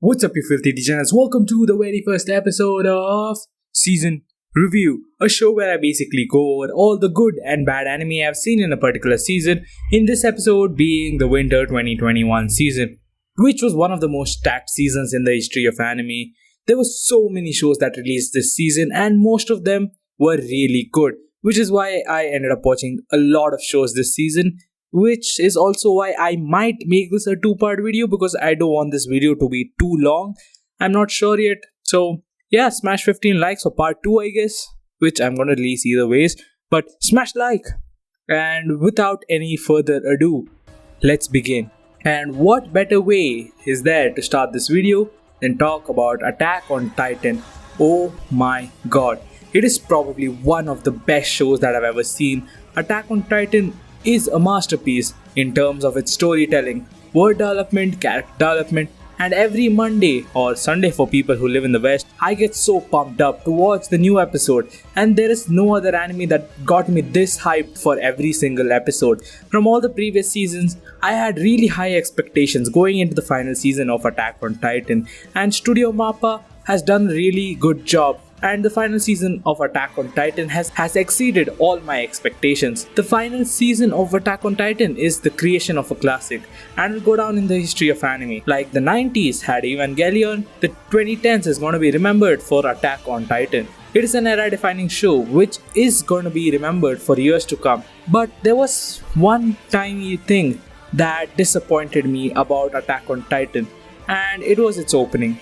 What's up, you filthy degenerates? Welcome to the very first episode of Season Review, a show where I basically go over all the good and bad anime I've seen in a particular season, in this episode being the Winter 2021 season, which was one of the most stacked seasons in the history of anime. There were so many shows that released this season, and most of them were really good, which is why I ended up watching a lot of shows this season, which is also why I might make this a two-part video because I don't want this video to be too long. I'm not sure yet. So yeah, smash 15 likes for part 2, I guess, which I'm gonna release either ways, but smash like. And without any further ado, let's begin. And what better way is there to start this video than talk about Attack on Titan? Oh my god, it is probably one of the best shows that I've ever seen. Attack on Titan is a masterpiece in terms of its storytelling, word development, character development, and every Monday or Sunday for people who live in the West, I get so pumped up to watch the new episode, and there is no other anime that got me this hyped for every single episode. From all the previous seasons, I had really high expectations going into the final season of Attack on Titan, and Studio Mappa has done a really good job. And the final season of Attack on Titan has exceeded all my expectations. The final season of Attack on Titan is the creation of a classic and will go down in the history of anime. Like the 90s had Evangelion, the 2010s is going to be remembered for Attack on Titan. It is an era-defining show which is going to be remembered for years to come. But there was one tiny thing that disappointed me about Attack on Titan, and it was its opening.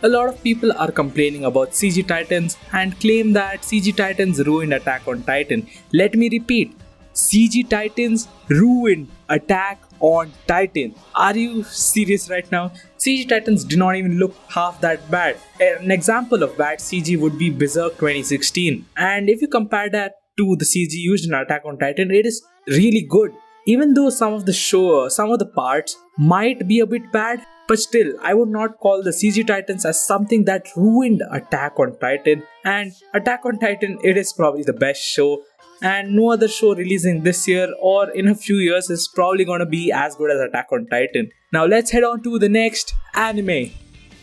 A lot of people are complaining about CG Titans and claim that CG Titans ruined Attack on Titan. Let me repeat, CG Titans ruined Attack on Titan. Are you serious right now? CG Titans do not even look half that bad. An example of bad CG would be Berserk 2016. And if you compare that to the CG used in Attack on Titan, it is really good. Even though some of the parts might be a bit bad, but still, I would not call the CG Titans as something that ruined Attack on Titan. And Attack on Titan, it is probably the best show. And no other show releasing this year or in a few years is probably going to be as good as Attack on Titan. Now let's head on to the next anime.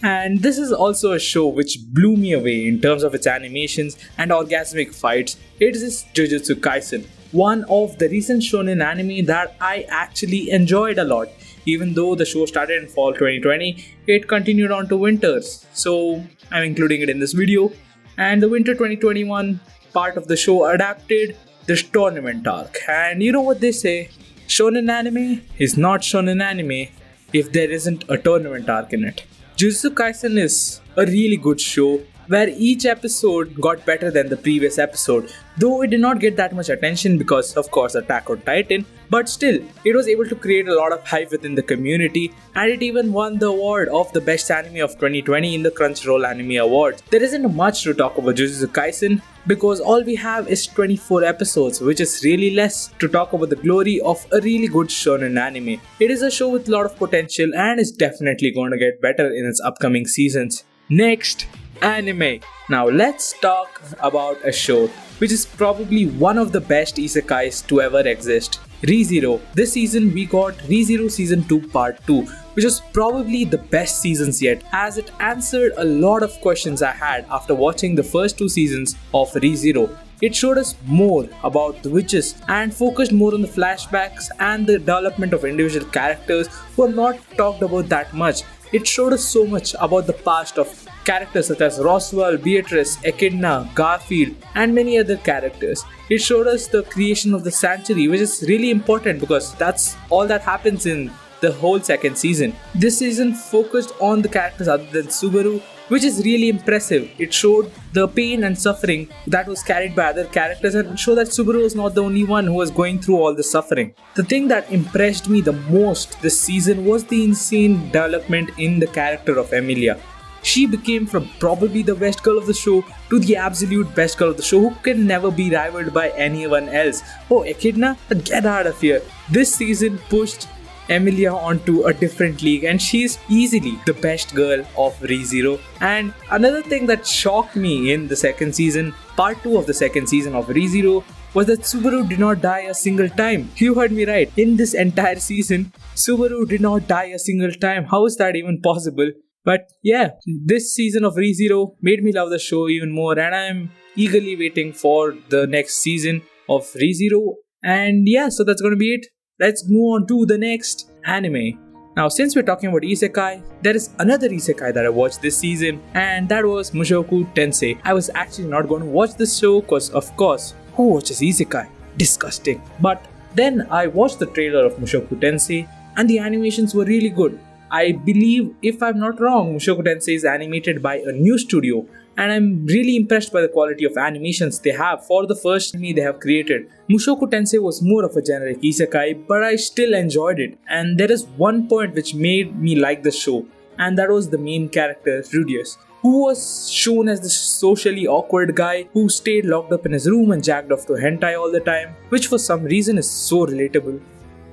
And this is also a show which blew me away in terms of its animations and orgasmic fights. It is Jujutsu Kaisen, one of the recent shonen anime that I actually enjoyed a lot. Even though the show started in fall 2020, it continued on to winters, so I'm including it in this video. And the winter 2021 part of the show adapted this tournament arc. And you know what they say, shonen anime is not shonen anime if there isn't a tournament arc in it. Jujutsu Kaisen is a really good show where each episode got better than the previous episode, though it did not get that much attention because of course Attack on Titan, but still it was able to create a lot of hype within the community, and it even won the award of the best anime of 2020 in the Crunchyroll Anime Awards. There isn't much to talk about Jujutsu Kaisen because all we have is 24 episodes, which is really less to talk about the glory of a really good shonen anime. It is a show with a lot of potential and is definitely going to get better in its upcoming seasons. Next, anime. Now let's talk about a show which is probably one of the best isekais to ever exist, Re:Zero. This season we got Re:Zero Season 2 Part 2, which was probably the best seasons yet, as it answered a lot of questions I had after watching the first 2 seasons of Re:Zero. It showed us more about the witches and focused more on the flashbacks and the development of individual characters who are not talked about that much. It showed us so much about the past of characters such as Roswell, Beatrice, Echidna, Garfield, and many other characters. It showed us the creation of the sanctuary, which is really important because that's all that happens in the whole second season. This season focused on the characters other than Subaru, which is really impressive. It showed the pain and suffering that was carried by other characters and showed that Subaru was not the only one who was going through all the suffering. The thing that impressed me the most this season was the insane development in the character of Emilia. She became from probably the best girl of the show to the absolute best girl of the show who can never be rivaled by anyone else. Oh, Echidna, get out of here. This season pushed Emilia onto a different league and she's easily the best girl of Re:Zero. And another thing that shocked me in the second season, part 2 of the second season of Re:Zero, was that Subaru did not die a single time. You heard me right. In this entire season, Subaru did not die a single time. How is that even possible? But yeah, this season of ReZero made me love the show even more, and I'm eagerly waiting for the next season of ReZero. And yeah, so that's gonna be it. Let's move on to the next anime. Now, since we're talking about isekai, there is another isekai that I watched this season, and that was Mushoku Tensai. I was actually not going to watch this show because, of course, who watches isekai? Disgusting. But then I watched the trailer of Mushoku Tensai, and the animations were really good. I believe, if I'm not wrong, Mushoku Tensai is animated by a new studio, and I'm really impressed by the quality of animations they have for the first anime they have created. Mushoku Tensai was more of a generic isekai, but I still enjoyed it, and there is one point which made me like the show, and that was the main character, Rudius, who was shown as the socially awkward guy who stayed locked up in his room and jacked off to hentai all the time, which for some reason is so relatable.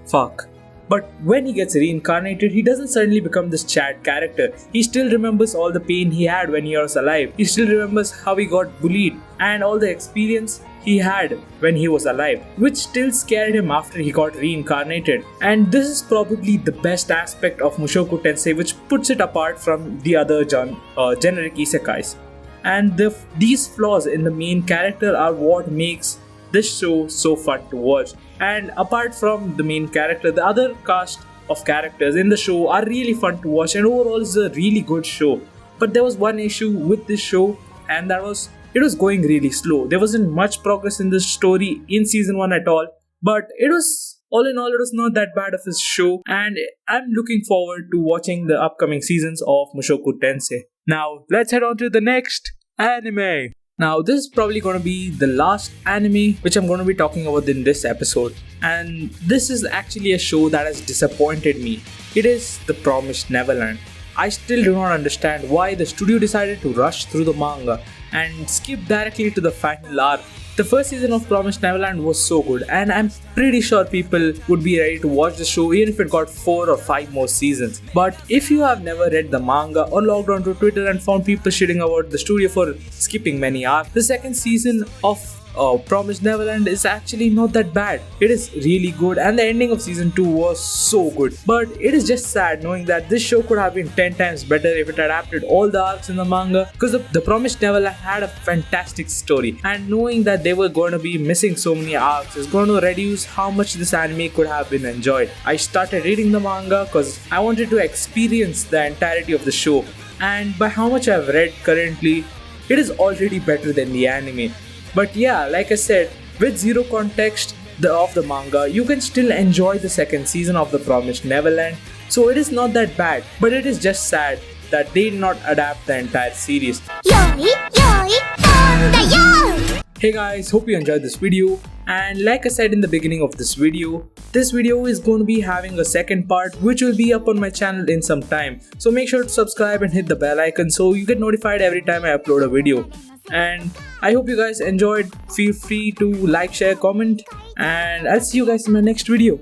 Fuck. But when he gets reincarnated, he doesn't suddenly become this Chad character. He still remembers all the pain he had when he was alive. He still remembers how he got bullied and all the experience he had when he was alive, which still scared him after he got reincarnated. And this is probably the best aspect of Mushoku Tensai, which puts it apart from the other generic isekais. And these flaws in the main character are what makes this show so fun to watch. And apart from the main character, the other cast of characters in the show are really fun to watch, and overall it's a really good show. But there was one issue with this show, and that was it was going really slow. There wasn't much progress in the story in season 1 at all, but it was all in all, it was not that bad of a show, and I'm looking forward to watching the upcoming seasons of Mushoku Tensai. Now let's head on to the next anime. Now, this is probably going to be the last anime which I'm going to be talking about in this episode, and this is actually a show that has disappointed me. It is The Promised Neverland. I still do not understand why the studio decided to rush through the manga and skip directly to the final arc. The first season of Promised Neverland was so good, and I'm pretty sure people would be ready to watch the show even if it got 4 or 5 more seasons. But if you have never read the manga or logged onto Twitter and found people shitting about the studio for skipping many arcs, the second season of Promised Neverland is actually not that bad. It is really good, and the ending of season 2 was so good. But it is just sad knowing that this show could have been 10 times better if it adapted all the arcs in the manga, because the Promised Neverland had a fantastic story, and knowing that they were going to be missing so many arcs is going to reduce how much this anime could have been enjoyed. I started reading the manga because I wanted to experience the entirety of the show, and by how much I've read currently, it is already better than the anime. But yeah, like I said, with zero context of the manga, you can still enjoy the second season of The Promised Neverland. So it is not that bad, but it is just sad that they did not adapt the entire series. Hey guys, hope you enjoyed this video. And like I said in the beginning of this video is going to be having a second part which will be up on my channel in some time. So make sure to subscribe and hit the bell icon so you get notified every time I upload a video. And I hope you guys enjoyed. Feel free to like, share, comment, and I'll see you guys in my next video.